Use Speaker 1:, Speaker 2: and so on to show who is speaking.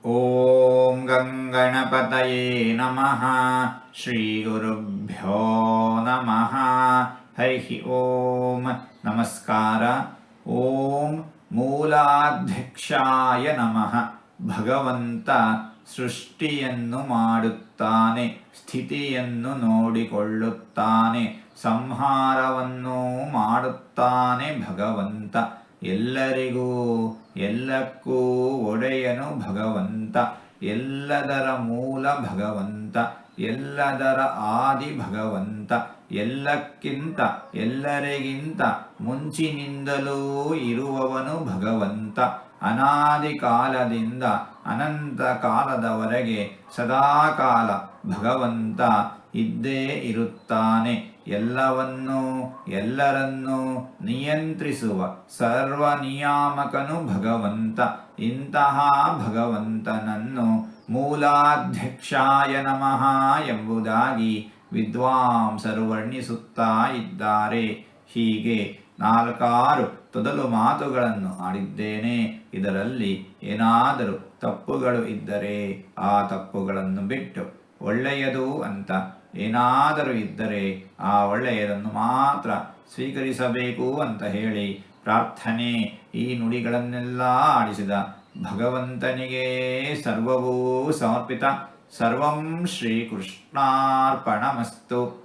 Speaker 1: ಓಂ ಗಂಗಣಪತಯೇ ನಮಃ. ಶ್ರೀ ಗುರುಭ್ಯೋ ನಮಃ. ಹರಿ ಓಂ. ನಮಸ್ಕಾರ. ಓಂ ಮೂಲಾಧ್ಯಕ್ಷಾಯ ನಮಃ. ಭಗವಂತ ಸೃಷ್ಟಿಯನ್ನು ಮಾಡುತ್ತಾನೆ, ಸ್ಥಿತಿಯನ್ನು ನೋಡಿಕೊಳ್ಳುತ್ತಾನೆ, ಸಂಹಾರವನ್ನು ಮಾಡುತ್ತಾನೆ ಭಗವಂತ. ಎಲ್ಲರಿಗೂ ಎಲ್ಲಕ್ಕೂ ಒಡೆಯನು ಭಗವಂತ. ಎಲ್ಲದರ ಮೂಲ ಭಗವಂತ, ಎಲ್ಲದರ ಆದಿ ಭಗವಂತ. ಎಲ್ಲಕ್ಕಿಂತ ಎಲ್ಲರಿಗಿಂತ ಮುಂಚಿನಿಂದಲೂ ಇರುವವನು ಭಗವಂತ. ಅನಾದಿ ಕಾಲದಿಂದ ಅನಂತ ಕಾಲದವರೆಗೆ ಸದಾಕಾಲ ಭಗವಂತ ಇದ್ದೇ ಇರುತ್ತಾನೆ. ಎಲ್ಲವನ್ನೂ ಎಲ್ಲರನ್ನೂ ನಿಯಂತ್ರಿಸುವ ಸರ್ವ ನಿಯಾಮಕನು ಭಗವಂತ. ಇಂತಹ ಭಗವಂತನನ್ನು ಮೂಲಾಧ್ಯಕ್ಷಾಯ ನಮಃ ಎಂಬುದಾಗಿ ವಿದ್ವಾಂಸರು ವರ್ಣಿಸುತ್ತಾ ಇದ್ದಾರೆ. ಹೀಗೆ ನಾಲ್ಕಾರು ತೊದಲು ಮಾತುಗಳನ್ನು ಆಡಿದ್ದೇನೆ. ಇದರಲ್ಲಿ ಏನಾದರೂ ತಪ್ಪುಗಳು ಇದ್ದರೆ ಆ ತಪ್ಪುಗಳನ್ನು ಬಿಟ್ಟು ಒಳ್ಳೆಯದು ಅಂತ ಏನಾದರೂ ಇದ್ದರೆ ಆ ಒಳ್ಳೆಯದನ್ನು ಮಾತ್ರ ಸ್ವೀಕರಿಸಬೇಕು ಅಂತ ಹೇಳಿ ಪ್ರಾರ್ಥನೆ. ಈ ನುಡಿಗಳನ್ನೆಲ್ಲ ಆಡಿಸಿದ ಭಗವಂತನಿಗೆ ಸರ್ವವೂ ಸಮರ್ಪಿತ. ಸರ್ವಂ ಶ್ರೀಕೃಷ್ಣಾರ್ಪಣಮಸ್ತು.